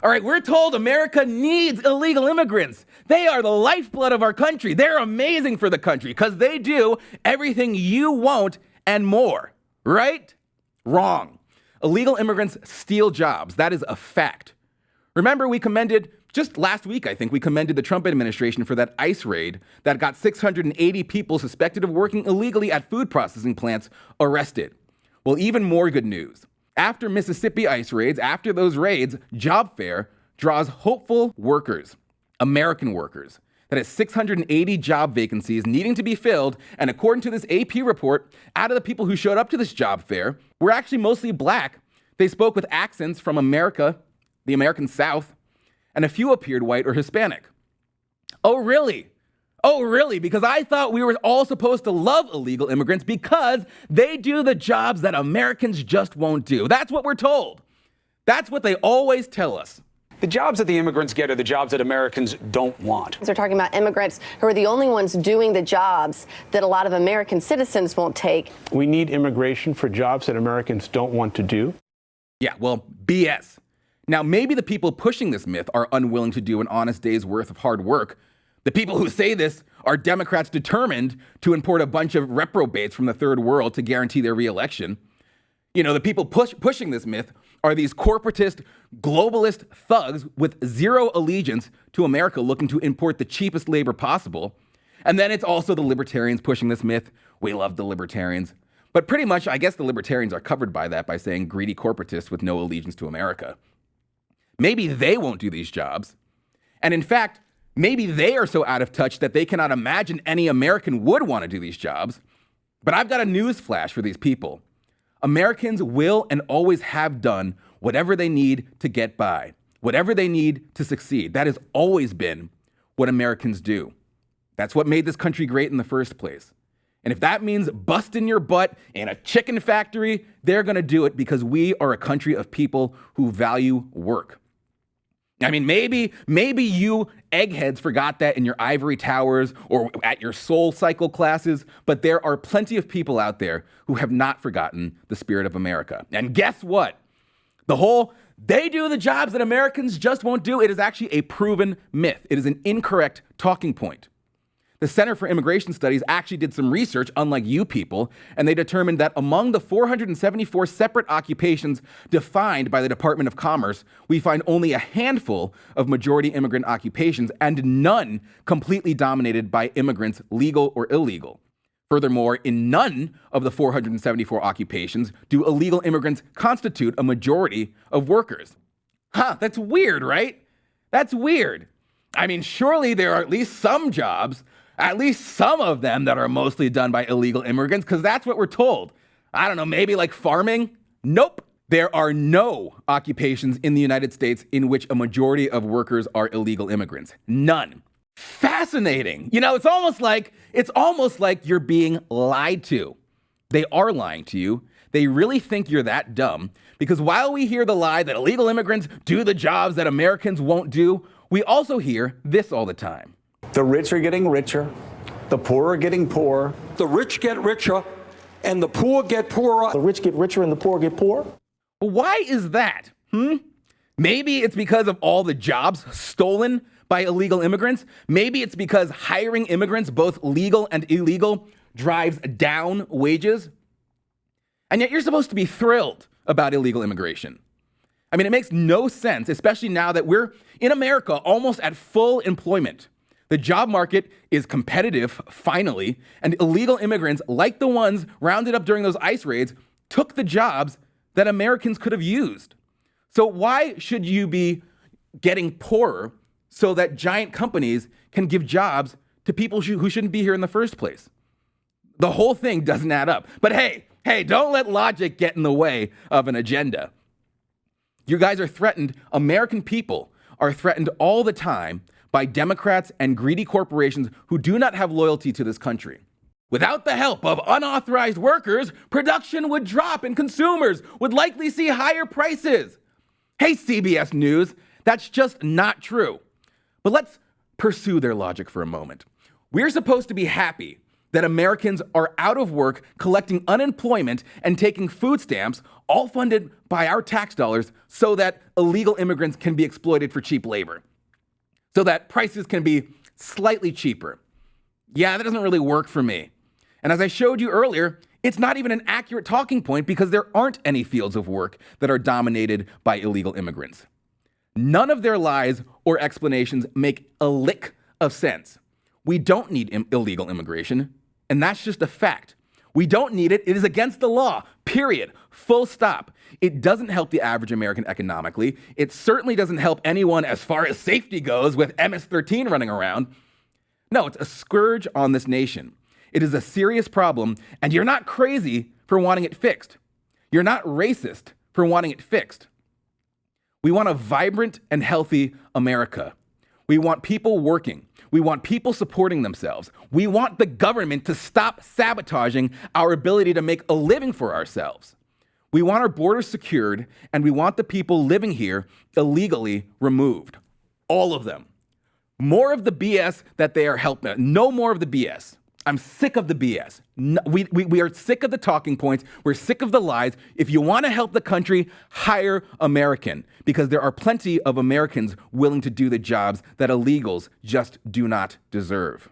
All right, we're told America needs illegal immigrants. They are the lifeblood of our country. They're amazing for the country because they do everything you won't and more, right? Wrong. Illegal immigrants steal jobs. That is a fact. Remember, just last week, I think, we commended the Trump administration for that ICE raid that got 680 people suspected of working illegally at food processing plants arrested. Well, even more good news. After Mississippi ICE raids, after those raids, Job Fair draws hopeful workers, American workers. That is 680 job vacancies needing to be filled, and according to this AP report, out of the people who showed up to this job fair were actually mostly black. They spoke with accents from America, the American South, and a few appeared white or Hispanic. Oh, really? Oh, really? Because I thought we were all supposed to love illegal immigrants because they do the jobs that Americans just won't do. That's what we're told. That's what they always tell us. The jobs that the immigrants get are the jobs that Americans don't want. They're talking about immigrants who are the only ones doing the jobs that a lot of American citizens won't take. We need immigration for jobs that Americans don't want to do. Yeah, well, BS. Now, maybe the people pushing this myth are unwilling to do an honest day's worth of hard work. The people who say this are Democrats determined to import a bunch of reprobates from the third world to guarantee their reelection. You know, the people pushing this myth are these corporatist, globalist thugs with zero allegiance to America looking to import the cheapest labor possible. And then it's also the libertarians pushing this myth. We love the libertarians. But pretty much, I guess the libertarians are covered by that by saying greedy corporatists with no allegiance to America. Maybe they won't do these jobs. And in fact, maybe they are so out of touch that they cannot imagine any American would want to do these jobs. But I've got a news flash for these people. Americans will and always have done whatever they need to get by, whatever they need to succeed. That has always been what Americans do. That's what made this country great in the first place. And if that means busting your butt in a chicken factory, they're going to do it because we are a country of people who value work. I mean, maybe you eggheads forgot that in your ivory towers or at your soul cycle classes, but there are plenty of people out there who have not forgotten the spirit of America. And guess what? They do the jobs that Americans just won't do. It is actually a proven myth. It is an incorrect talking point. The Center for Immigration Studies actually did some research, unlike you people, and they determined that among the 474 separate occupations defined by the Department of Commerce, we find only a handful of majority immigrant occupations and none completely dominated by immigrants, legal or illegal. Furthermore, in none of the 474 occupations do illegal immigrants constitute a majority of workers. That's weird, right? That's weird. I mean, surely there are at least some jobs, at least some of them that are mostly done by illegal immigrants, because that's what we're told. I don't know, maybe like farming? Nope. There are no occupations in the United States in which a majority of workers are illegal immigrants. None. Fascinating. You know, it's almost like you're being lied to. They are lying to you. They really think you're that dumb because while we hear the lie that illegal immigrants do the jobs that Americans won't do, we also hear this all the time. The rich are getting richer, the poor are getting poorer. The rich get richer and the poor get poorer. The rich get richer and the poor get poorer. Why is that? Maybe it's because of all the jobs stolen by illegal immigrants. Maybe it's because hiring immigrants, both legal and illegal, drives down wages. And yet you're supposed to be thrilled about illegal immigration. I mean, it makes no sense, especially now that we're in America almost at full employment. The job market is competitive, finally, and illegal immigrants, like the ones rounded up during those ICE raids, took the jobs that Americans could have used. So why should you be getting poorer so that giant companies can give jobs to people who shouldn't be here in the first place? The whole thing doesn't add up. But hey, don't let logic get in the way of an agenda. You guys are threatened. American people are threatened all the time by Democrats and greedy corporations who do not have loyalty to this country. Without the help of unauthorized workers, production would drop and consumers would likely see higher prices. Hey, CBS News, that's just not true. But let's pursue their logic for a moment. We're supposed to be happy that Americans are out of work, collecting unemployment, and taking food stamps, all funded by our tax dollars, so that illegal immigrants can be exploited for cheap labor, so that prices can be slightly cheaper. Yeah, that doesn't really work for me. And as I showed you earlier, it's not even an accurate talking point because there aren't any fields of work that are dominated by illegal immigrants. None of their lies or explanations make a lick of sense. We don't need illegal immigration, and that's just a fact. We don't need it. It is against the law, period. Full stop. It doesn't help the average American economically. It certainly doesn't help anyone as far as safety goes with MS-13 running around. No, it's a scourge on this nation. It is a serious problem, and you're not crazy for wanting it fixed. You're not racist for wanting it fixed. We want a vibrant and healthy America. We want people working. We want people supporting themselves. We want the government to stop sabotaging our ability to make a living for ourselves. We want our borders secured, and we want the people living here illegally removed. All of them. More of the BS that they are helping. No more of the BS. I'm sick of the BS. No, we are sick of the talking points. We're sick of the lies. If you want to help the country, hire American, because there are plenty of Americans willing to do the jobs that illegals just do not deserve.